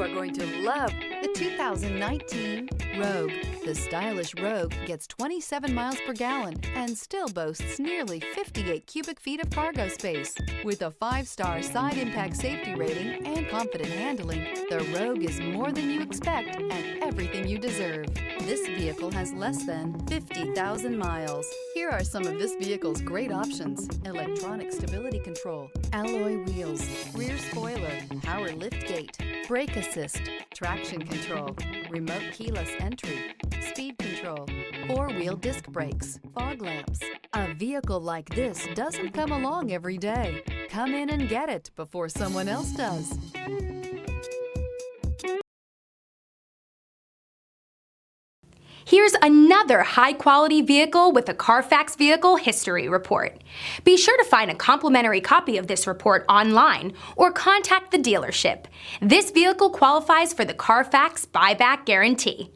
are going to love the 2019 Rogue. The stylish Rogue gets 27 miles per gallon and still boasts nearly 58 cubic feet of cargo space. With a 5-star side impact safety rating and confident handling, the Rogue is more than you expect and everything you deserve. This vehicle has less than 50,000 miles. Here are some of this vehicle's great options: electronic stability control, alloy wheels, rear spoiler, power liftgate, brake assist, traction control, remote keyless entry, speed control, 4-wheel disc brakes, fog lamps. A vehicle like this doesn't come along every day. Come in and get it before someone else does. Here's another high-quality vehicle with a Carfax Vehicle History Report. Be sure to find a complimentary copy of this report online or contact the dealership. This vehicle qualifies for the Carfax Buyback Guarantee.